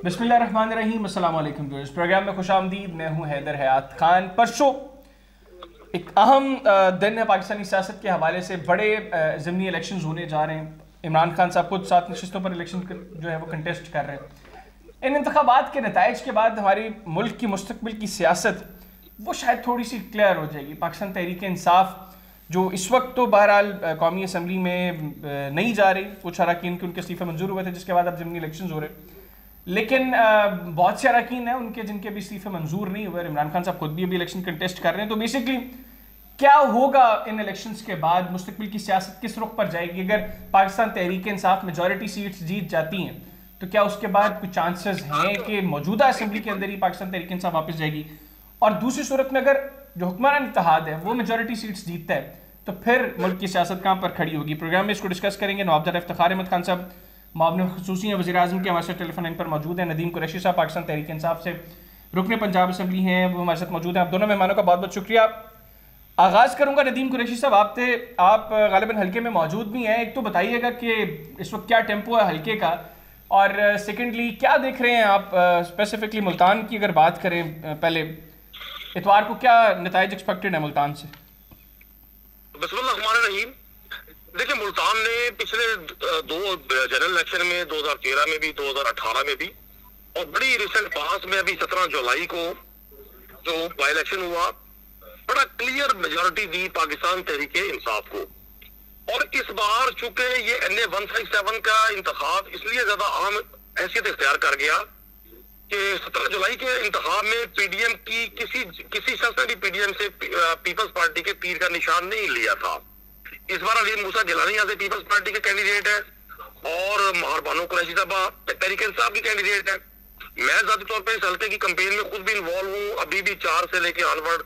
बिस्मिल्लाहिर्रहमानिर्रहीम, अस्सलाम वालेकुम व्यूअर्स। प्रोग्राम में खुशामदीद। मैं हूं हैदर हयात खान। परसों एक अहम दिन है पाकिस्तानी सियासत के हवाले से। बड़े ज़मीनी इलेक्शंस होने जा रहे हैं। इमरान खान साहब खुद 7 नशिस्तों पर इलेक्शन जो है वो कंटेस्ट कर रहे हैं। इन इंतखाबात के नताइज के बाद हमारे मुल्क की मुस्तकबिल की सियासत वो शायद थोड़ी सी क्लियर हो जाएगी। पाकिस्तान तहरीक इंसाफ जो इस वक्त तो बहरहाल कौमी असम्बली में नहीं जा रही, कुछ अरकान के उनके इस्तीफ़े मंजूर हुए थे जिसके बाद अब ज़मीनी इलेक्शन हो रहे हैं, लेकिन बहुत से अरकान हैं उनके जिनके भी इस्तीफ़े मंजूर नहीं हुए। इमरान खान साहब खुद भी अभी इलेक्शन कंटेस्ट कर रहे हैं। तो बेसिकली क्या होगा इन इलेक्शंस के बाद, मुस्तकबिल की सियासत किस रुख पर जाएगी? अगर पाकिस्तान तहरीक इंसाफ मेजॉरिटी सीट्स जीत जाती हैं तो क्या उसके बाद कुछ चांसेस हैं कि मौजूदा असम्बली के अंदर ही पाकिस्तान तहरीक इंसाफ वापस जाएगी? और दूसरी सूरत में अगर जो हुक्मरान इत्तेहाद है वो मेजॉरिटी सीट्स जीतता है तो फिर मुल्क की सियासत कहाँ पर खड़ी होगी? प्रोग्राम में इसको डिस्कस करेंगे। नवाब इफ्तिखार अहमद खान साहब मामले खसूसी हैं, वज़ीर आज़म के हमारे साथ टेलीफोन लाइन पर मौजूद हैं। नदीम कुरैशी साहब पाकिस्तान तहरीक इंसाफ से रुकने पंजाब असम्बली हैं, वो हमारे साथ मौजूद हैं। आप दोनों मेहमानों का बहुत बहुत शुक्रिया। आगाज़ करूँगा नदीम कुरैशी साहब, आप गालिबन हल्के में मौजूद भी हैं। एक तो बताइएगा कि इस वक्त क्या टेम्पो है हल्के का, और सेकेंडली क्या देख रहे हैं आप स्पेसिफिकली मुल्तान की अगर बात करें, पहले इतवार को क्या नताइज एक्सपेक्टेड है मुल्तान से? बिस्मिल्लाहिर्रहमानिर्रहीम। देखिए, मुल्तान ने पिछले 2 जनरल इलेक्शन में 2013 में भी 2018 में भी और बड़ी रिसेंट पास में अभी 17 जुलाई को जो बाई इलेक्शन हुआ, बड़ा क्लियर मेजॉरिटी दी पाकिस्तान तहरीक इंसाफ को। और इस बार चूंकि ये NA 157 का इंतखाब इसलिए ज्यादा अहम हैसियत इख्तियार कर गया कि 17 जुलाई के इंतखाब में PDM की किसी शख्स ने भी PDM से पीपल्स पार्टी के तीर का निशान नहीं लिया था। इस बार अली मूसा गिलानी यहाँ से पीपल्स पार्टी के कैंडिडेट है और महार बानो कुरैशी साहबा तहरीक इंसाफ की कैंडिडेट है। मैं ज़ाती तौर पर इस हल्के की कैंपेन में खुद भी इन्वॉल्व हूँ। अभी भी 4 से लेके ऑनवर्ड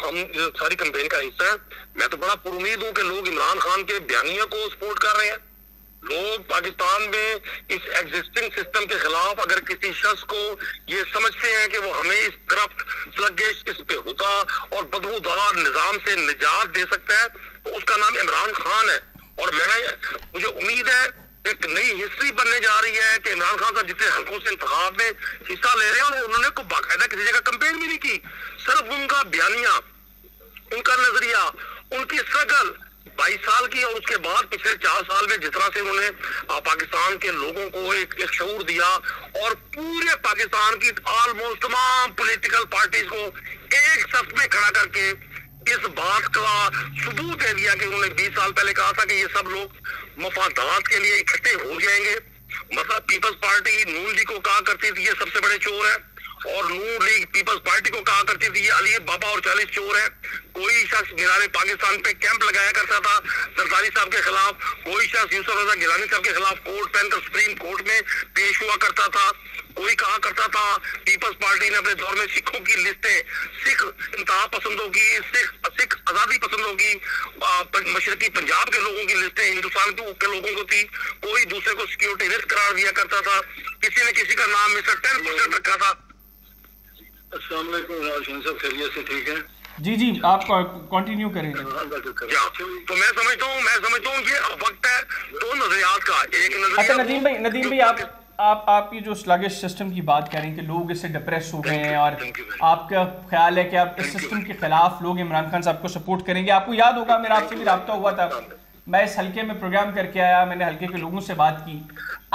हम सारी कैंपेन का हिस्सा है। मैं तो बड़ा पुरुमीद हूँ कि लोग इमरान खान के बयानिया को सपोर्ट कर रहे हैं। लोग पाकिस्तान में इस एग्जिस्टिंग सिस्टम के खिलाफ अगर किसी शख्स को ये समझते हैं कि वो हमें इस करप्ट, स्लगिश, इस बेहुदा और बदबूदार निजाम से निजात दे सकता है तो उसका नाम इमरान खान है। और मुझे उम्मीद है एक नई हिस्ट्री बनने जा रही है कि इमरान खान साहब जितने हल्कों से इंतखाब में हिस्सा ले रहे हैं और उन्होंने को बाकायदा किसी जगह कैंपेन भी नहीं की। सिर्फ उनका बयानिया, उनका नजरिया, उनकी स्ट्रगल 22 साल की और उसके बाद पिछले 4 साल में जिस तरह से उन्होंने पाकिस्तान के लोगों को एक शऊर दिया और पूरे पाकिस्तान की ऑलमोस्ट तमाम पॉलिटिकल पार्टीज को एक सफ में खड़ा करके इस बात का सबूत दे दिया कि उन्होंने 20 साल पहले कहा था कि ये सब लोग मफादात के लिए इकट्ठे हो जाएंगे। मतलब पीपल्स पार्टी नून लीग को कहा करती थी ये सबसे बड़े चोर है, और नून लीग पीपल्स पार्टी को कहा करती थी ये अली बाबा और 40 चोर है। कोई शख्स मीनारे पाकिस्तान पे कैंप लगाया करता था सरदारी साहब के खिलाफ, कोई शख्स यूसुफ रजा गिलानी साहब के खिलाफ कोर्ट पहनकर सुप्रीम कोर्ट में पेश हुआ करता था। कोई कहा करता था पीपल्स पार्टी ने अपने दौर में सिखों की लिस्टें, सिख इंतहा पसंदों की, सिख आजादी पसंदों की, मशरकी पंजाब के लोगों की लिस्टें हिंदुस्तान के लोगों को थी। कोई दूसरे को सिक्योरिटी रिस्क करार दिया करता था। किसी ने किसी का नाम मिस्टर 10% रखा था। अस्सलाम वालेकुम साहब, खैरियत से ठीक है? जी आप कंटिन्यू करेंगे। तो मैं समझता हूँ ये वक्त है 2 नजरियात का। एक नजरिया, अच्छा नदीम भाई आप ये जो स्लगिश सिस्टम की बात कर रहे हैं कि लोग इससे डिप्रेस हो गए हैं और आपका ख्याल है कि आप इस सिस्टम के खिलाफ लोग इमरान खान साहब को सपोर्ट करेंगे। आपको याद होगा मेरा आपसे भी राब्ता हुआ था, मैं इस हल्के में प्रोग्राम करके आया, मैंने हल्के के लोगों से बात की।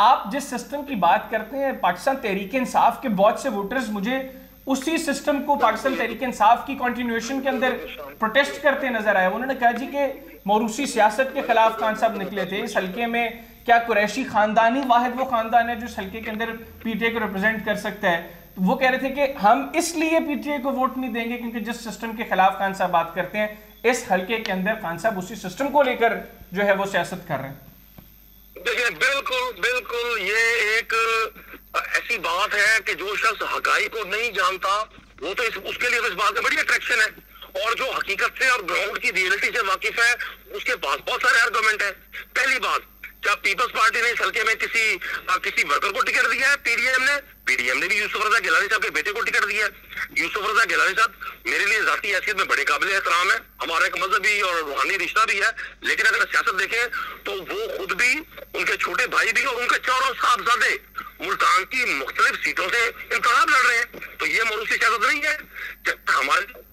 आप जिस सिस्टम की बात करते हैं पाकिस्तान तहरीक इंसाफ के बहुत से वोटर्स मुझे उसी सिस्टम को पाकिस्तान तहरीक इंसाफ की कंटिन्यूएशन के अंदर प्रोटेस्ट करते नजर आए। उन्होंने कहा जी कि मौरूसी सियासत के खिलाफ खान साहब निकले थे। इस हल्के में क्या कुरैशी खानदान ही वाहिद वो खानदान है जो इस हल्के के अंदर PTI को रिप्रेजेंट कर सकता है? तो वो कह रहे थे कि हम इसलिए PTI को वोट नहीं देंगे क्योंकि जिस सिस्टम के खिलाफ खान साहब बात करते हैं इस हल्के के अंदर खान साहब उसी सिस्टम को लेकर जो है वो सियासत कर रहे हैं। देखिए, बिल्कुल ये एक ऐसी बात है कि जो शख्स हकाई को नहीं जानता वो तो उसके लिए इस बात में बड़ी अट्रैक्शन है, और जो हकीकत से और ग्राउंड की रियलिटी से वाकिफ है उसके पास बहुत सारे आर्गुमेंट है। पहली बात, क्या पीपल्स पार्टी ने इस हल्के में किसी वर्कर को टिकट दिया है? पीडीएम ने भी यूसुफ रजा गिलानी साहब के बेटे को टिकट दिया है। यूसुफ रजा गिलानी साहब मेरे लिए जाती हैसियत में बड़े काबिल एहतराम है, हमारा एक मजहबी और रूहानी रिश्ता भी है, लेकिन अगर सियासत देखें तो वो खुद भी, उनके छोटे भाई भी और उनके चारों साहबजादे मुल्तान की मुख्तलिफ सीटों से इंतखाब लड़ रहे हैं। तो ये मरूसी सियासत नहीं है। हमारे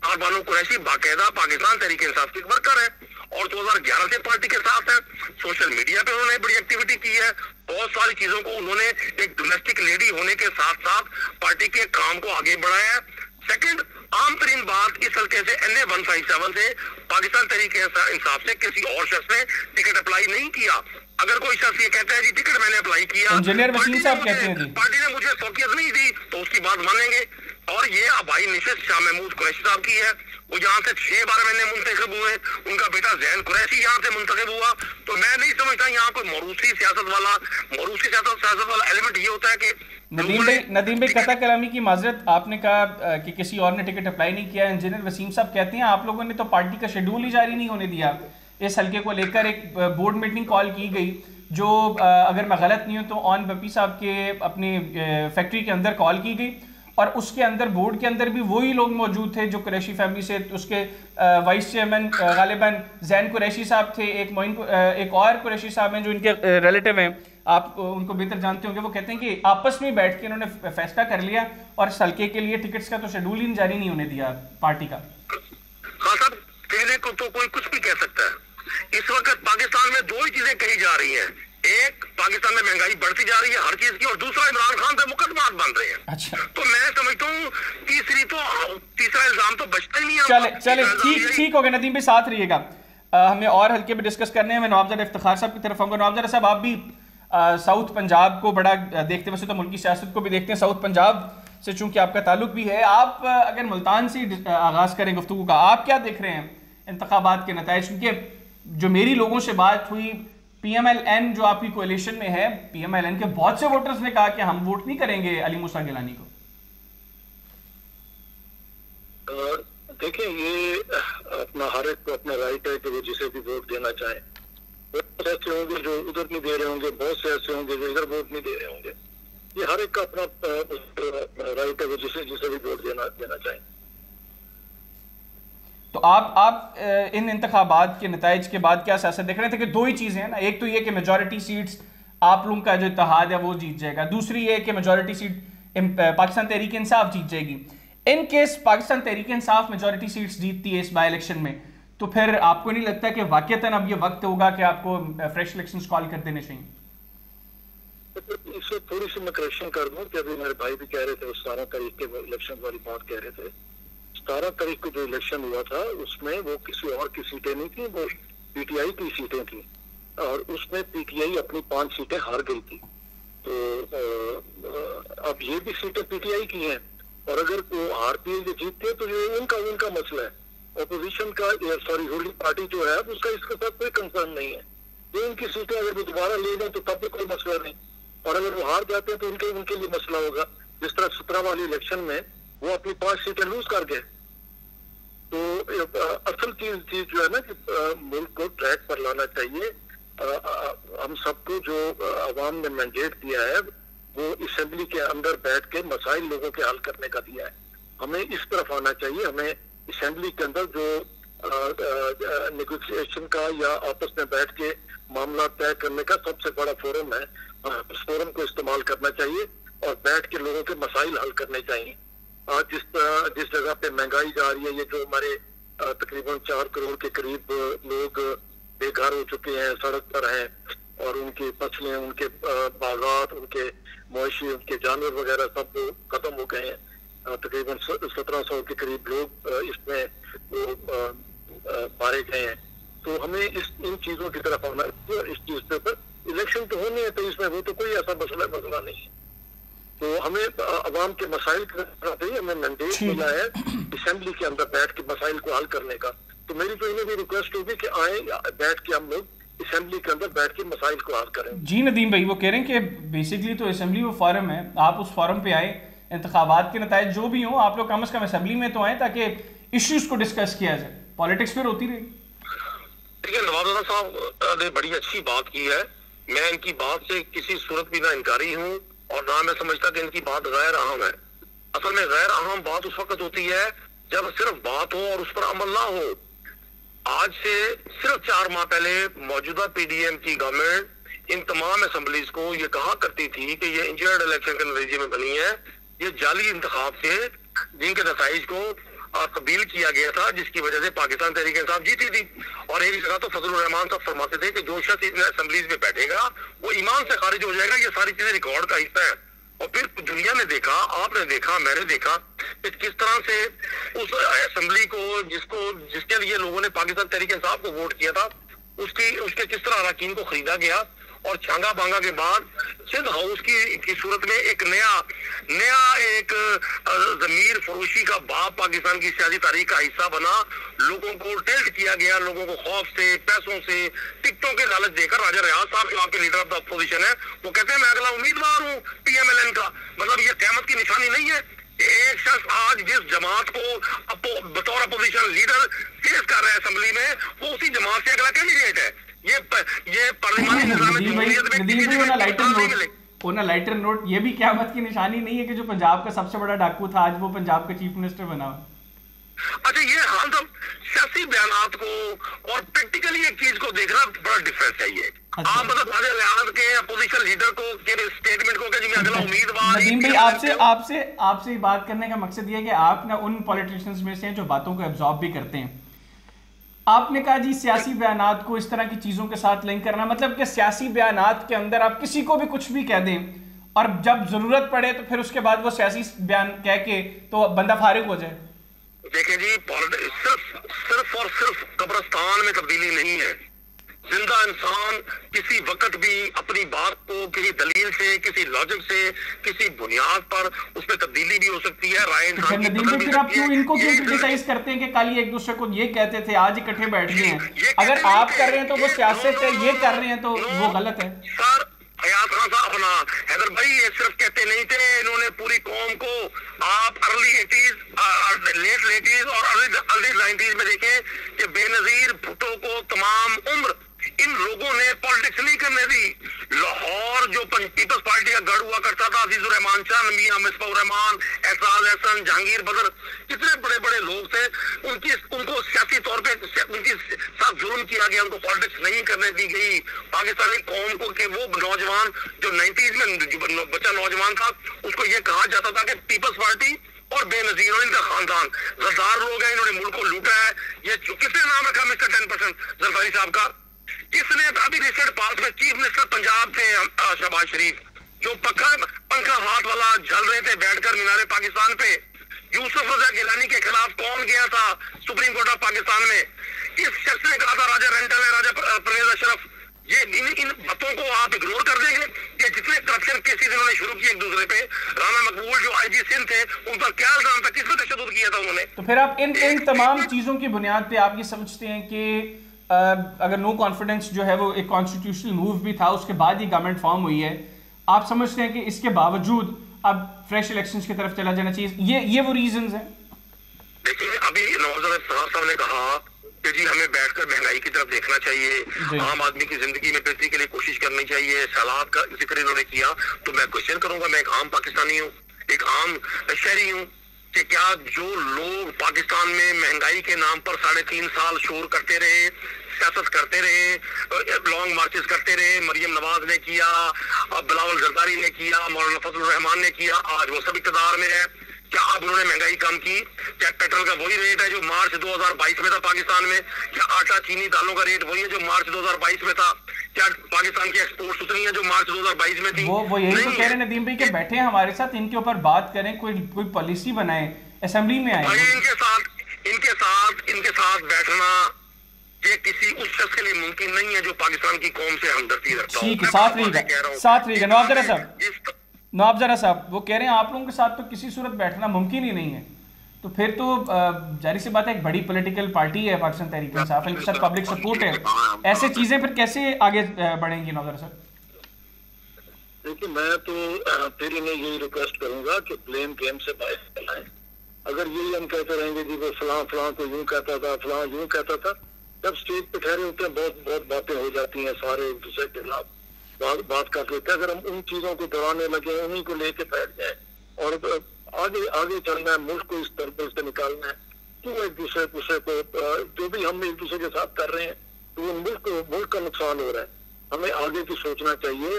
बानो कुरैशी बाकायदा पाकिस्तान तहरीक इंसाफ के वर्कर है और 2011 से पार्टी के साथ है। सोशल मीडिया पे उन्होंने बड़ी एक्टिविटी की है, बहुत सारी चीजों को उन्होंने एक डोमेस्टिक लेडी होने के साथ साथ पार्टी के काम को आगे बढ़ाया है। सेकंड, आम तरीन बात, इस हल्के से NA 157 से पाकिस्तान तहरीक इंसाफ से किसी और शख्स ने टिकट अप्लाई नहीं किया। अगर कोई शख्स ये कहता है जी टिकट मैंने अप्लाई किया, इंजीनियर वसीम साहब कहते हैं जी पार्टी ने मुझे फौकियत नहीं दी, तो उसकी बात मानेंगे। और ये आबाई निशिस्त शाह महमूद कुरैशी साहब की है, वो यहाँ से 6 बार मैंने मुंतखब हुए, उनका बेटा जैन कुरैशी यहाँ से मुंतखब हुआ। तो मैं नहीं समझता यहाँ कोई मरूसी सियासत वाला एलिमेंट ये होता है कि नदीम भाई कता कलामी की माजरत, आपने कहा कि किसी और ने टिकट अप्लाई नहीं किया। इंजीनियर वसीम साहब कहते हैं आप लोगों ने तो पार्टी का शेड्यूल ही जारी नहीं होने दिया। इस हल्के को लेकर एक बोर्ड मीटिंग कॉल की गई जो अगर मैं गलत नहीं हूँ तो ऑन बपी साहब के अपनी फैक्ट्री के अंदर कॉल की गई और उसके अंदर बोर्ड के अंदर भी वही लोग मौजूद थे जो कुरैशी फैमिली से, उसके वाइस चेयरमैन गालिबन जैन कुरैशी साहब थे, एक और कुरैशी साहब हैं जो इनके रिलेटिव हैं, आप उनको बेहतर जानते होंगे। वो कहते हैं कि आपस में बैठ के इन्होंने फैसला कर लिया और इस हल्के के लिए टिकट्स का तो शेड्यूल ही जारी नहीं होने दिया पार्टी का। हाँ साहब, कहने को तो कोई कुछ भी कह सकता है। इस वक्त पाकिस्तान में 2 ही चीजें कही जा रही हैं, एक पाकिस्तान में महंगाई बढ़ती जा रही है हर चीज की, और दूसरा इमरान खान पे मुकदमात बन रहे हैं। अच्छा, तो मैं समझता हूँ तीसरा इल्जाम तो बचता ही नहीं है। चले ठीक हो गया नदीम भाई, साथ रहिएगा। हमें और हल्के पे डिस्कस करने हैं। मैं नवाबजादा इफ्तिखार साहब की तरफ आऊंगा। नवाबजादा साहब, आप भी साउथ पंजाब को बड़ा देखते, वैसे तो मुल्की सियासत को भी देखते हैं, साउथ पंजाब से चूंकि आपका ताल्लुक भी है, आप अगर मुल्तान से आगाज करें गुफ्तगू का, आप क्या देख रहे हैं इंतखाबात के नताइज? क्योंकि जो मेरी लोगों से बात हुई, PMLN जो आपकी कोalition में है, PMLN के बहुत से वोटर्स ने कहा कि हम वोट नहीं करेंगे अली मूसा गिलानी को। देखिए, ये अपना हर एक को अपना राइट है कि वो जिसे भी वोट देना चाहे। बहुत से ऐसे होंगे जो उधर नहीं दे रहे होंगे, बहुत से ऐसे होंगे जो इधर वोट नहीं दे रहे होंगे। ये हर एक का अपना राइट है, वो जिसे भी वोट देना चाहे। तो आप इन इंतखाबात के नताइज के बाद क्या सियासत देख रहे थे कि 2 ही चीजें हैं ना, एक तो ये कि मेजॉरिटी सीट्स आप लोगों का जो इत्तेहाद है वो जीत जाएगा, दूसरी ये कि मेजॉरिटी सीट पाकिस्तान तहरीक इंसाफ जीत जाएगी। In case Pakistan Tehreek Insaf majority seats जीतती है इस बाई इलेक्शन में, तो फिर आपको नहीं लगता कि वाकईतन अब ये वक्त होगा कि आपको फ्रेश इलेक्शंस कॉल कर देने चाहिए? इससे थोड़ी सी मैं करेक्शन कर दूं कि अभी मेरे भाई भी कह रहे थे, 17 तारीख के इलेक्शन वाली बात कह रहे थे। 17 तारीख को जो इलेक्शन हुआ था उसमें वो किसी और की सीटें नहीं थी, वो PTI की सीटें थी और उसमें PTI अपनी 5 सीटें हार गई थी। तो अब ये भी सीटें PTI की हैं और अगर वो RPI जो जीतते हैं तो ये उनका मसला है। ऑपोजिशन का रूलिंग पार्टी जो है उसका इसके साथ कोई कंसर्न नहीं है। ये उनकी सीटें अगर वो दोबारा ले लें तो तब भी कोई मसला नहीं, और अगर वो हार जाते हैं तो उनके लिए मसला होगा। जिस तरह 17 वाली इलेक्शन में वो अपनी 5 सीटें लूज कर गए। तो असल चीज जो है ना कि मुल्क को ट्रैक पर लाना चाहिए। हम सबको जो अवाम ने मैंडेट दिया है वो असेंबली के अंदर बैठ के मसाइल लोगों के हल करने का दिया है। हमें इस तरफ आना चाहिए। हमें असेंबली के अंदर जो नेगोशिएशन का या आपस में बैठ के मामला तय करने का सबसे बड़ा फोरम है, उस फोरम को इस्तेमाल करना चाहिए और बैठ के लोगों के मसाइल हल करने चाहिए। आज जिस जगह पे महंगाई जा रही है, ये जो हमारे तकरीबन 4 करोड़ के करीब लोग बेघर हो चुके हैं, सड़क पर हैं और उनकी फसलें, उनके बागात, उनके मवेशी, उनके जानवर वगैरह सब खत्म हो गए हैं। तकरीबन 1700 के करीब लोग इसमें मारे गए हैं। तो हमें इन चीजों की तरफ आना है। इस चीज पे ऊपर इलेक्शन तो होने हैं, तो इसमें वो तो कोई ऐसा मसला नहीं है। तो हमें अवाम के मसाइल की तरफ चाहिए। हमें मैंडेट मिला है असेंबली के अंदर बैठ के मसाइल को हल करने का। तो मेरी तो इन्हें भी रिक्वेस्ट होगी कि आए, बैठ के हम लोग असेंबली के अंदर बैठ के मसाइल को हल करें। जी नदीम भाई, वो कह रहे हैं कि बेसिकली तो असेंबली वो फॉरम है, आप उस फॉरम पे आए, इंतखाबात के नताइज जो भी हों आप लोग कम से कम असेंबली में तो आए ताकि इश्यूज को डिस्कस किया जाए। पॉलिटिक्स फिर होती रहेगी। देखिए नवाब साहब ने बड़ी अच्छी बात की है, मैं इनकी बात से किसी सूरत भी ना इनकारी हूँ और ना मैं समझता कि इनकी बात गैर अहम है। असल में गैर अहम बात उस वक्त होती है जब सिर्फ बात हो और उस पर अमल ना हो। आज से सिर्फ 4 माह पहले मौजूदा पीडीएम की गवर्नमेंट इन तमाम असेंबलीज को ये कहा करती थी कि ये इंजर्ड इलेक्शन के नतीजे में बनी है, ये जाली इंतखाब से जिनके नताइज को तब्दील किया गया था, जिसकी वजह से पाकिस्तान तहरीक इंसाफ जीती थी। और एक जगह तो फजलुर रहमान साहब फरमाते थे कि जो शख्स इन असेंबलीज में बैठेगा वो ईमान से खारिज हो जाएगा। ये सारी चीजें रिकॉर्ड का हिस्सा है। और फिर दुनिया ने देखा, आपने देखा, मैंने देखा कि किस तरह से उस असेंबली को जिसके लिए लोगों ने पाकिस्तान तहरीक इंसाफ को वोट किया था उसके किस तरह अरकान को खरीदा गया। और छांगा बांगा के बाद सिंध हाउस की सूरत में एक नया एक जमीर फरोशी का बाप पाकिस्तान की सियासी तारीख का हिस्सा बना। लोगों को टिल्ट किया गया, लोगों को खौफ से, पैसों से, टिकटों के लालच देकर। राजा रियाज साहब जो आपके लीडर ऑफ द अपोजिशन है वो कहते हैं मैं अगला उम्मीदवार हूँ PMLN का। मतलब ये क़यामत की निशानी नहीं है। एक शख्स आज जिस जमात को बतौर अपोजिशन लीडर फेस कर रहे हैं असेंबली में, वो उसी जमात से अगला कैंडिडेट है। ये पार्लियामानी निज़ाम में लाइटर नोट ये भी क़यामत की निशानी नहीं है कि जो पंजाब का सबसे बड़ा डाकू था आज वो पंजाब का चीफ मिनिस्टर बना। अच्छा, ये हाँ तो सियासी बयानात को और प्रैक्टिकली एक चीज को देखना बड़ा डिफरेंस है। ये आप मतलब राजा रियाज के अपोजिशन लीडर को के स्टेटमेंट को कि मैं अगला उम्मीदवार। नदीम भाई आपसे बात करने का मकसद ये है कि आप ना उन पॉलिटिशियंस में से हैं जो बातों को एब्जॉर्ब भी करते हैं। आपने कहा जी सियासी बयानात को इस तरह की चीजों के साथ लिंक करना, मतलब कि सियासी बयानात के अंदर आप किसी को भी कुछ भी कह दें और जब जरूरत पड़े तो फिर उसके बाद वो सियासी बयान कह के तो बंदा फारिग हो जाए। देखिए जी, सिर्फ और सिर्फ कब्रिस्तान में तब्दीली नहीं है। जिंदा इंसान किसी वक्त भी अपनी बात को किसी दलील से, किसी लॉजिक से, किसी बुनियाद पर उसमें तब्दीली भी हो सकती है। राय इंसान की बदल भी फिर आप क्यों इनको क्यों क्रिटिसाइज करते हैं कि कल ही एक दूसरे को ये कहते थे आज इकट्ठे बैठ गए हैं? अगर आप कर रहे हैं तो वो सियासत है, ये कर रहे हैं तो वो गलत है। सर हयात खान साहब अपना हैदर भाई ये सिर्फ कहते नहीं थे, इन्होंने पूरी कौम को आप अर्ली 80s, लेट 80s और अर्ली 90s में देखें कि बेनजीर भुट्टो को तमाम उम्र इन लोगों ने पॉलिटिक्स नहीं करने दी। लाहौर जो पीपल्स पार्टी का गढ़ हुआ करता था, अजीजुर रहमान चंद, मियां मिसबाह रहमान, एहसास हसन, जहांगीर बदर, कितने बड़े बड़े लोग थे। उनको सियासी तौर पे उनके साथ जुल्म किया गया, उनको पॉलिटिक्स नहीं करने दी गई। पाकिस्तानी कौम को कि वो नौजवान जो 90s में बच्चा नौजवान था उसको ये कहा जाता था कि पीपल्स पार्टी और बेनजीर और इनका खानदान गद्दार लोग हैं, इन्होंने मुल्क को लूटा है। ये किसने नाम रखा मिस्टर 10% जरदारी साहब का? किसने? अभी रिसेंट पास में चीफ मिनिस्टर पंजाब थे शहबाज शरीफ, जो पंखा हाथ वाला झल रहे थे बैठकर मीनारे पाकिस्तान पे। यूसुफ रजा गिलानी के खिलाफ कौन गया था सुप्रीम कोर्ट ऑफ पाकिस्तान में? किस शख्स ने कहा था राजा रेंटल है, राजा परवेज अशरफ? ये इन बातों को आप इग्नोर कर देंगे? ये जितने करप्शन केसेस इन्होंने शुरू किए एक दूसरे पे, राना मकबूल जो IG सिंध थे उन पर क्या इल्जाम था, किस पे तशद्दुद किया था उन्होंने? तो फिर आप इन तमाम चीजों की बुनियाद पे आप ये समझते हैं कि अगर नो कॉन्फिडेंस जो है वो एक कॉन्स्टिट्यूशनल मूव भी था, उसके बाद ही गवर्नमेंट फॉर्म हुई है, आप समझते हैं कि इसके बावजूद अब फ्रेश इलेक्शंस की तरफ चला जाना चाहिए? ये वो रीजंस हैं? देखिए, अभी नवाब साहब ने कहा कि जी हमें बैठकर महंगाई की तरफ देखना चाहिए, आम आदमी की जिंदगी में बेहतरी के लिए कोशिश करनी चाहिए, सैलाब का जिक्र इन्होंने किया। तो मैं क्वेश्चन करूंगा, मैं एक आम पाकिस्तानी हूँ, एक आम शहरी हूँ, कि क्या जो लोग पाकिस्तान में महंगाई के नाम पर 3.5 साल शोर करते रहे, सियासत करते रहे, लॉन्ग मार्चेस करते रहे, मरियम नवाज ने किया, बिलावल जरदारी ने किया, मौलाना फजलुर रहमान ने किया, आज वो सब इक़्तिदार में है, क्या अब उन्होंने महंगाई कम की? क्या पेट्रोल का वही रेट है जो मार्च 2022 में था पाकिस्तान में? क्या आटा, चीनी, दालों का रेट वही है जो मार्च 2022 में था? क्या पाकिस्तान की एक्सपोर्ट्स उतनी है जो मार्च 2022 में थी? वो यही तो कह रहे हैं नदीम भाई कि बैठे हैं हमारे साथ, इनके ऊपर बात करें, कोई पॉलिसी बनाए, असेंबली में आए। इनके साथ बैठना ये किसी उस शख्स के लिए मुमकिन नहीं है जो पाकिस्तान की कौम से हमदर्दी रखता हो। ठीक है, साथ रहिएगा नवाब जरा साहब, वो कह रहे हैं आप लोगों के साथ तो किसी सूरत बैठना मुमकिन ही नहीं है। तो फिर तो जाहिर सी बात है, एक बड़ी पॉलिटिकल पार्टी है पाकिस्तान तहरीक इंसाफ, इनके साथ पब्लिक सपोर्ट है, ऐसे चीजें फिर कैसे आगे बढ़ेंगी नवाब जरा साहब? देखिए, मैं तो फिर इन्हें यही रिक्वेस्ट करूंगा कि ब्लेम गेम से बाहर चलाएं। अगर यही हम कहते रहेंगे जी वो फलां को यूं कहता था, फलां यूं कहता था, जब स्टेज पे ठहरे होते हैं बहुत बहुत बातें हो जाती हैं, सारे एक दूसरे के खिलाफ बात कर लेते हैं। अगर हम उन चीजों को दोहराने लगे, उन्हीं को लेके बैठ जाए और आगे आगे चलना है, मुल्क को इस तरह से निकालना है, क्यों एक दूसरे को जो भी हम एक दूसरे के साथ कर रहे हैं तो वो मुल्क का नुकसान हो रहा है। हमें आगे की सोचना चाहिए।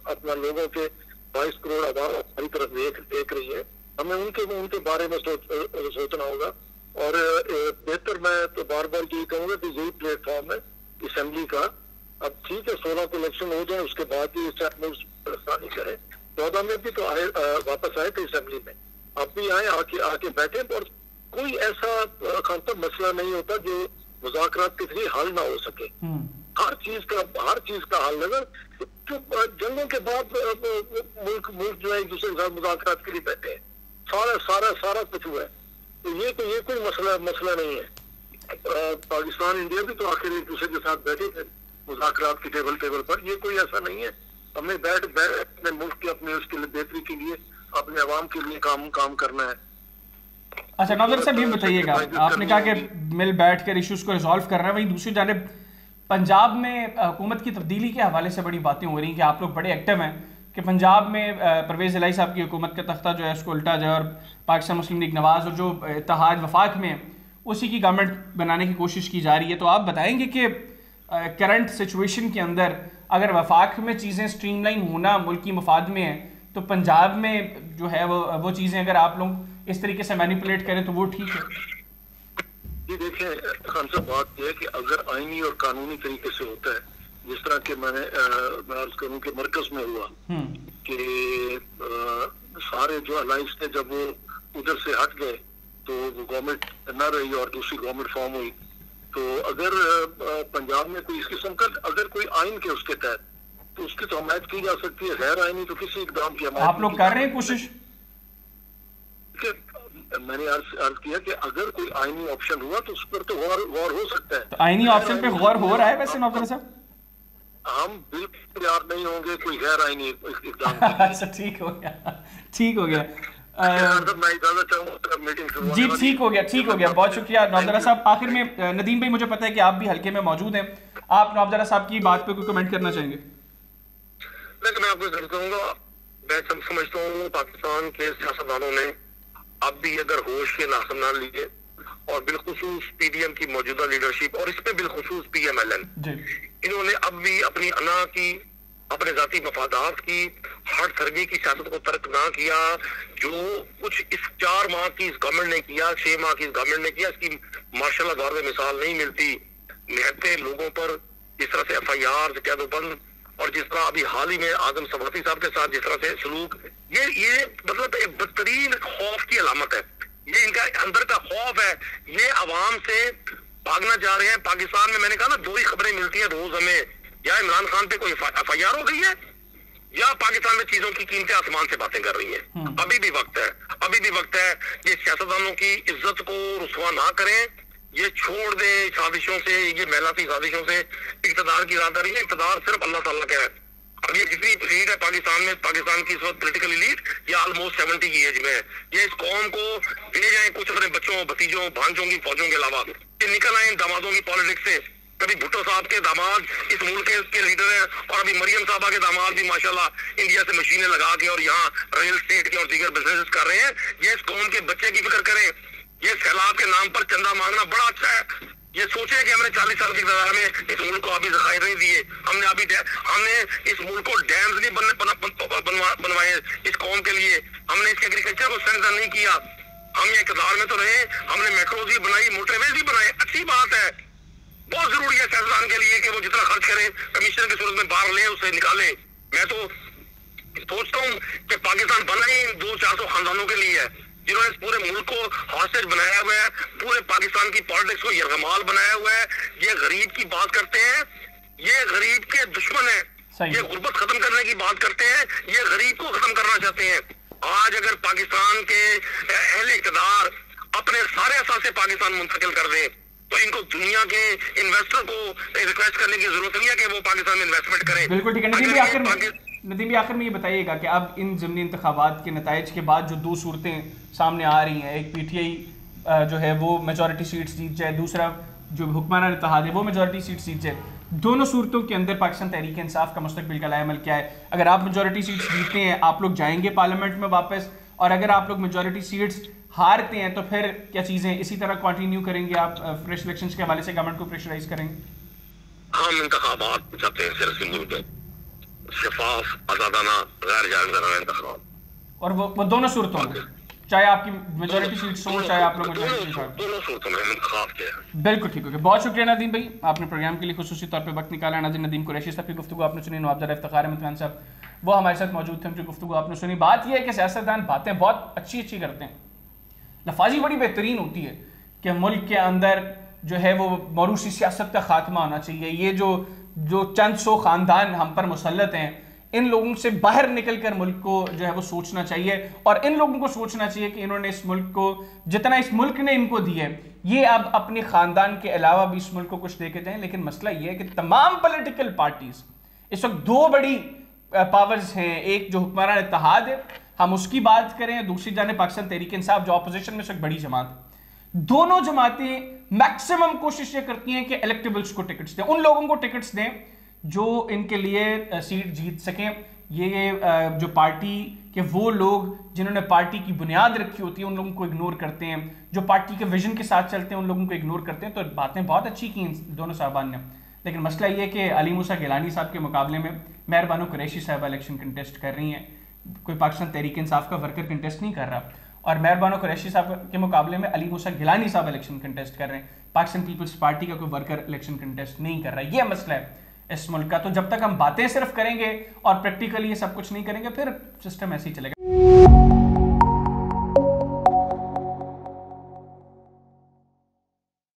अपना लोगों के 22 करोड़ आबादी हमारी तरफ देख रही है, हमें उनके बारे में सोचना होगा। और बेहतर मैं तो बार बार यही कहूंगा कि यही प्लेटफॉर्म है असेंबली का। अब ठीक है 16 को इलेक्शन हो जाए, उसके बाद भी परेशानी करें, 14 में भी तो वापस आए थे असेंबली में, अब भी आए, आके बैठे। और कोई ऐसा खान साहब मसला नहीं होता जो मुज़ाकरात के जरिए हल ना हो सके। हर चीज का हल, अगर जंगों के बाद मुल्क जो है एक दूसरे के साथ मुज़ाकरात के लिए बैठे हैं, सारा कुछ हुआ है, तो ये कोई मसला नहीं है। पाकिस्तान इंडिया भी तो आखिर एक दूसरे के साथ बैठे थे मुज़ाकरात की टेबल पर। ये कोई ऐसा नहीं है। हमें बैठ अपने मुल्क के, अपने उसके लिए बेहतरी के लिए, अपने अवाम के लिए काम करना है। अच्छा नौजर साहब ये बताइएगा, आपने कहा कि मिल बैठ कर इश्यूज को रिजॉल्व करना है, वहीं दूसरी जानिब पंजाब में हुकूमत की तब्दीली के हवाले से बड़ी बातें हो रही हैं कि आप लोग बड़े एक्टिव हैं कि पंजाब में परवेज़ इलाही साहब की हुकूमत का तख्ता जो है उसको उल्टा जाए और पाकिस्तान मुस्लिम लीग नवाज़ और जो इत्तेहाद वफाक में उसी की गवर्नमेंट बनाने की कोशिश की जा रही है। तो आप बताएंगे कि करंट सिचुएशन के अंदर अगर वफाक में चीज़ें स्ट्रीमलाइन होना मुल्की मफाद में है, तो पंजाब में जो है वो चीज़ें अगर आप लोग इस तरीके से मैनिपुलेट करें तो वो ठीक है? जी देखिए खान साहब, बात यह है कि अगर आईनी और कानूनी तरीके से होता है, जिस तरह के मैं अर्ज करूं कि मरकज में हुआ कि सारे जो अलाइंस थे जब वो उधर से हट गए तो वो गवर्नमेंट न रही और दूसरी गवर्नमेंट फॉर्म हुई, तो अगर पंजाब में कोई इस किस्म का अगर कोई आइन के उसके तहत तो उसकी तो हमायत की जा सकती है, गैर आइनी तो किसी इकदाम की हमायत। आप लोग कर रहे हैं कोशिश? मैंने अर्ज किया कि अगर कोई आईनी ऑप्शन हुआ तो उस पर तो गौर हो सकता है। तो आईनी ऑप्शन पे गौर हो रहा है वैसे नौकर साहब? हम बिल्कुल तैयार नहीं होंगे कोई गैर आईनी इकदाम। अच्छा ठीक हो गया मैं इजाजत चाहूंगा मीटिंग जी। ठीक हो गया बहुत शुक्रिया नौजरा साहब। आखिर में नदीम भाई, मुझे पता है कि आप भी हल्के में मौजूद हैं, आप नौजरा साहब की बात पे कोई कमेंट करना चाहेंगे? मैं आपको जरूर कहूंगा, मैं समझता हूँ पाकिस्तान के सियासतदानों ने अब भी अगर होश के नासम ना लिए और बिलखुसूस पीडीएम की मौजूदा लीडरशिप और इसमें बिलखुसूस पीएमएलएन, इन्होंने अब भी अपनी अना की, अपने जाती मफादात की, हर सरगी की सियासत को तर्क ना किया। जो कुछ इस 4 माह की इस गवर्नमेंट ने किया, 6 माह की इस गवर्नमेंट ने किया, इसकी माशाल्लाह दौर में मिसाल नहीं मिलती। निहत्ते लोगों पर जिस तरह से FIR कैदोबंद और जिस तरह अभी हाल ही में आजम सवाती साहब के साथ जिस तरह से सलूक, ये मतलब एक बदतरीन खौफ की अलामत है। ये इनका अंदर का खौफ है, ये अवाम से भागना चाह रहे हैं। पाकिस्तान में मैंने कहा ना 2 ही खबरें मिलती हैं रोज हमें, या इमरान खान पे कोई FIR हो गई है या पाकिस्तान में चीजों की कीमतें आसमान से बातें कर रही हैं। अभी भी वक्त है ये सियासतदानों की इज्जत को रुसवा ना करें, ये छोड़ दे साजिशों से, ये मेलाती साजिशों से इक़्तिदार की ज़्यादा नहीं है। इक़्तिदार सिर्फ अल्लाह ताला का है। अब ये जितनी लीड है पाकिस्तान में, पाकिस्तान की इस वक्त पोलिटिकल लीड ये ऑलमोस्ट 70 की एज में है। ये इस कौम को ले जाए कुछ अपने बच्चों, भतीजों, भांजों की, फौजों के अलावा, ये निकल आए दामादों की पॉलिटिक्स से। कभी भुट्टो साहब के दामाद इस मुल्क के लीडर हैं और अभी मरियम साहबा के दामाद भी माशाल्लाह इंडिया से मशीनें लगा के और यहाँ रियल एस्टेट के और दीगर बिजनेस कर रहे हैं। ये इस कौम के बच्चे की फिक्र करें। ये सैलाब के नाम पर चंदा मांगना बड़ा अच्छा है। ये सोचे कि हमने 40 साल के इक़्तिदार में इस मुल्क को अभी ज़खायर नहीं दिए, हमने इस मुल्क को डैम्स नहीं बनवाए इस कौम के लिए, हमने इसके एग्रीकल्चर को स्ट्रेंथन नहीं किया। हम ये इक़्तिदार में तो रहे, हमने मेट्रोज भी बनाई, मोटरवेज भी बनाए, अच्छी बात है। बहुत जरूरी है सियासतदान के लिए कि वो जितना खर्च करें कमीशन की सूरत में बाहर ले, उसे निकाले। मैं तो सोचता हूँ कि पाकिस्तान बना ही 200-400 खानदानों के लिए है जिन्होंने इस पूरे मुल्क को हॉस्टेज बनाया हुआ है, पूरे पाकिस्तान की पॉलिटिक्स को यरगमाल बनाया हुआ है। ये गरीब की बात करते हैं, ये गरीब के दुश्मन है। ये गुर्बत खत्म करने की बात करते हैं, ये गरीब को खत्म करना चाहते हैं। आज अगर पाकिस्तान के अहले इक़्तिदार अपने सारे असासे पाकिस्तान मुंतकिल कर दें तो इनको दुनिया के इन्वेस्टर को रिक्वेस्ट करने की जरूरत नहीं है कि वो पाकिस्तान में इन्वेस्टमेंट करें। बिल्कुल ठीक है। नदीम भी आखिर में ये बताइएगा कि अब इन ज़िमनी इंतखाबात के नताइज के बाद जो 2 सूरतें सामने आ रही हैं, एक PTI जो है वो मेजॉरिटी सीट्स जीत जाए, दूसरा जो हुक्मरान इत्तेहाद है वो मेजॉरिटी सीट्स जीते, दोनों सूरतों के अंदर पाकिस्तान तहरीक इंसाफ का मुस्तकबिल का लाएमल क्या है? अगर आप मेजॉरिटी सीट्स जीतते हैं आप लोग जाएंगे पार्लियामेंट में वापस, और अगर आप लोग मेजॉरिटी सीट्स हारते हैं तो फिर क्या चीज़ें इसी तरह कंटिन्यू करेंगे? आप फ्रेश इलेक्शंस के हवाले से गवर्नमेंट को प्रेशराइज करेंगे? हम इंतखाबात चाहते हैं सिर्फ मुल्क में शफाफ, आजादाना, गैर जानबदाराना इंतखाब, और वो दोनों सूरतों में, चाहे आपकी मेजॉरिटी सीट्स हो चाहे आप लोग दोनों सूरतों में इंतखाब किया है। बिल्कुल ठीक हो गया। बहुत शुक्रिया नदीम भाई, आपने प्रोग्राम के लिए खुसूसी तौर पे वक्त निकाला। नदीम कुरैशी साहब की गुफ्तगू आपने सुनी, नवाब इफ्तिखार अहमद खान साहब वो हमारे साथ मौजूद थे, उनकी गुफ्तगू आपने सुनी। बात यह है कि सियासतदान बातें बहुत अच्छी अच्छी करते हैं, लफाजी बड़ी बेहतरीन होती है कि मुल्क के अंदर जो है वो मौरूसी सियासत का खात्मा होना चाहिए, ये जो चंद सौ ख़ानदान हम पर मुसल्लत हैं इन लोगों से बाहर निकल कर मुल्क को जो है वो सोचना चाहिए, और इन लोगों को सोचना चाहिए कि इन्होंने इस मुल्क को जितना इस मुल्क ने इनको दिया है ये अब अपने ख़ानदान के अलावा भी इस मुल्क को कुछ दे के जाएँ। लेकिन मसला ये है कि तमाम पॉलिटिकल पार्टीज इस वक्त दो बड़ी पावर्स हैं, एक जो हुक्मरान इत्तेहाद है हम उसकी बात करें, दूसरी जाने पाकिस्तान तहरीक इंसाफ जो अपोजिशन में इस वक्त बड़ी जमात है। दोनों जमातें मैक्सिमम कोशिश ये करती हैं कि इलेक्टेबल्स को टिकट्स दें, उन लोगों को टिकट्स दें जो इनके लिए सीट जीत सकें। ये जो पार्टी के वो लोग जिन्होंने पार्टी की बुनियाद रखी होती है उन लोगों को इग्नोर करते हैं, जो पार्टी के विजन के साथ चलते हैं उन लोगों को इग्नोर करते हैं। तो बातें बहुत अच्छी की दोनों साहबान ने, लेकिन मसला ये है कि अली मूसा गिलानी साहब के मुकाबले में मेहरबानो कुरैशी साहब इलेक्शन कंटेस्ट कर रही हैं, कोई पाकिस्तान तहरीक इंसाफ का वर्कर कंटेस्ट नहीं कर रहा, और मेहरबानो कुरैशी साहब के मुकाबले में अली मूसा गिलानी साहब इलेक्शन कंटेस्ट कर रहे हैं, पाकिस्तान पीपल्स पार्टी का कोई वर्कर इलेक्शन कंटेस्ट नहीं कर रहा। ये मसला है इस मुल्क का। तो जब तक हम बातें सिर्फ करेंगे और प्रैक्टिकली ये सब कुछ नहीं करेंगे फिर सिस्टम ऐसे ही चलेगा।